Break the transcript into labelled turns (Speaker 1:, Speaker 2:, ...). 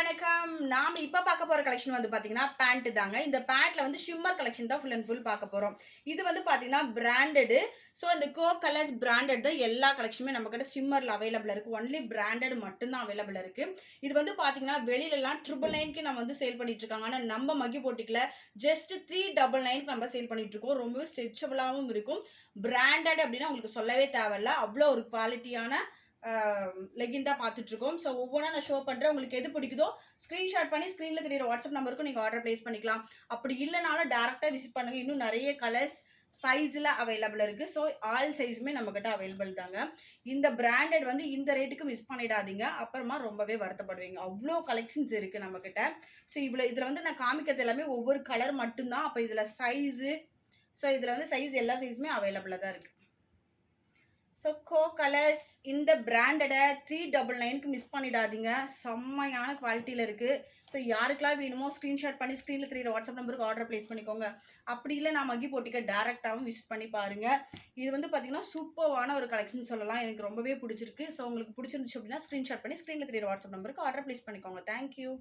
Speaker 1: வணக்கம். நாம இப்ப பார்க்க போற கலெக்ஷன் வந்து பார்த்தீங்கன்னா, பேண்ட் தாங்க. இந்த பேண்ட்ல வந்து ஷிம்மர் கலெக்ஷன் தான் ஃபுல் அண்ட் ஃபுல் பார்க்க போறோம். இது வந்து பார்த்தீங்கன்னா, பிராண்டடு. ஸோ இந்த கோ கலர்ஸ் பிராண்டட் தான் எல்லா கலெக்ஷனுமே நம்மகிட்ட ஷிம்மர்ல அவைலபிளா இருக்கு. ஒன்லி பிராண்டட் மட்டும் தான் அவைலபிளா இருக்கு. இது வந்து பார்த்தீங்கன்னா, வெளிலலாம் 999க்கு நம்ம வந்து சேல் பண்ணிட்டு இருக்காங்க. ஆனா நம்ம மக்கி போட்டிக்ல ஜஸ்ட் 399க்கு நம்ம சேல் பண்ணிட்டு இருக்கோம். ரொம்பவே ஸ்ட்ரெச்சபிளாவும் இருக்கும். பிராண்டட் அப்படின்னா உங்களுக்கு சொல்லவே தேவையில்ல. அவ்வளோ ஒரு குவாலிட்டியான லெகின் தான் பார்த்துட்ருக்கோம். ஸோ ஒவ்வொன்றா நான் ஷோ பண்ணுறேன். உங்களுக்கு எது பிடிக்குதோ ஸ்க்ரீன்ஷாட் பண்ணி ஸ்க்ரீனில் தெரியுற வாட்ஸ்அப் நம்பருக்கும் நீங்கள் ஆர்டர் ப்ளேஸ் பண்ணிக்கலாம். அப்படி இல்லைனாலும் டேரெக்டாக விசிட் பண்ணுங்கள். இன்னும் நிறைய கலர்ஸ் சைஸில் அவைலபிள் இருக்குது. ஸோ ஆல் சைஸுமே நம்மக்கிட்ட அவைலபிள் தாங்க. இந்த பிராண்டட் வந்து இந்த ரேட்டுக்கு மிஸ் பண்ணிடாதீங்க. அப்புறமா ரொம்பவே வருத்தப்படுவீங்க. அவ்வளோ கலெக்ஷன்ஸ் இருக்குது நம்மக்கிட்ட. ஸோ இதில் வந்து நான் காமிக்கிறது எல்லாமே ஒவ்வொரு கலர் மட்டும்தான். அப்போ இதில் சைஸு இதில் வந்து சைஸ் எல்லா சைஸுமே அவைலபிளாக தான் இருக்குது. ஸோ கோ கலர்ஸ் இந்த பிராண்டடை 399க்கு மிஸ் பண்ணிடாதீங்க. செம்மையான குவாலிட்டியில் இருக்குது. ஸோ யாருக்கெல்லாம் வேணுமோ ஸ்க்ரீன்ஷாட் பண்ணி ஸ்க்ரீனில் தெரியுற வாட்ஸ்அப் நம்பருக்கு ஆர்டர் ப்ளேஸ் பண்ணிக்கோங்க. அப்படி இல்லை நான் மக்கி போட்டிக்க டேரெக்டாகவும் விசிட் பண்ணி பாருங்கள். இது வந்து பார்த்திங்கன்னா சூப்பரான ஒரு கலெக்ஷன் சொல்லலாம். எனக்கு ரொம்பவே பிடிச்சிருக்கு. ஸோ உங்களுக்கு பிடிச்சிருந்துச்சு அப்படின்னா ஸ்க்ரீன்ஷாட் பண்ணி ஸ்க்ரீனில் தெரியுற வாட்ஸ்அப் நம்பருக்கு ஆர்டர் ப்ளேஸ் பண்ணிக்கோங்க. தேங்க்யூ.